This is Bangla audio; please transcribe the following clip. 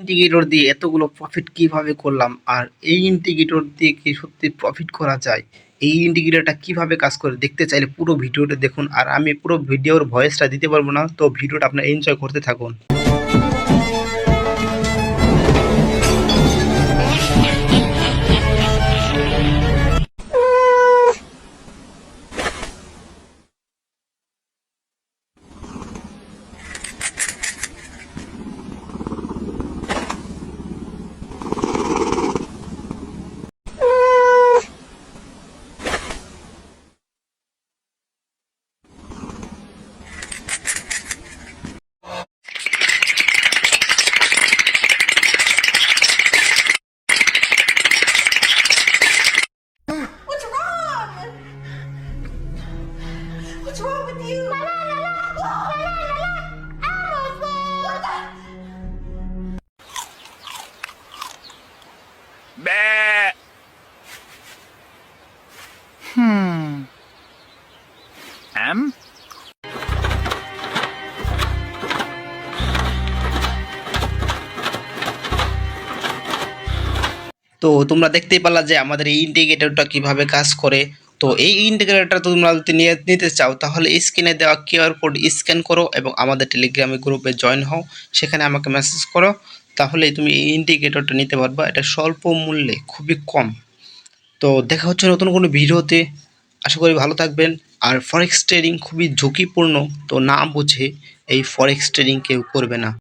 ইন্ডিকেটর দিয়ে এতগুলো প্রফিট কিভাবে করলাম, আর এই ইন্ডিকেটর দিয়ে কি সত্যি প্রফিট করা যায়? এই ইন্ডিকেটরটা কিভাবে কাজ করে দেখতে চাইলে পুরো ভিডিওটা দেখুন। আর আমি পুরো ভিডিওর ভয়েসটা দিতে পারবো না, তো ভিডিওটা আপনারা এনজয় করতে থাকুন। What's wrong? What's wrong with you? What the? Am? তো তোমরা দেখতেই পারলা যে আমাদের এই ইন্ডিকেটরটা কিভাবে কাজ করে। তো এই ইন্ডিকেটরটা তোমরা যদি নিতে চাও তাহলে স্ক্রিনে দেওয়া কিউআর কোড স্ক্যান করো এবং আমাদের টেলিগ্রামে গ্রুপে জয়েন হও, সেখানে আমাকে মেসেজ করো, তাহলেই তুমি এই ইন্ডিকেটরটা নিতে পারবা। এটা স্বল্প মূল্যে, খুবই কম। তো দেখা হচ্ছে নতুন কোনো ভিডিওতে। আশা করি ভালো থাকবেন। আর ফরেক্স ট্রেডিং খুবই ঝুঁকিপূর্ণ, তো না বুঝে এই ফরেক্স ট্রেডিং কেউ করবে না।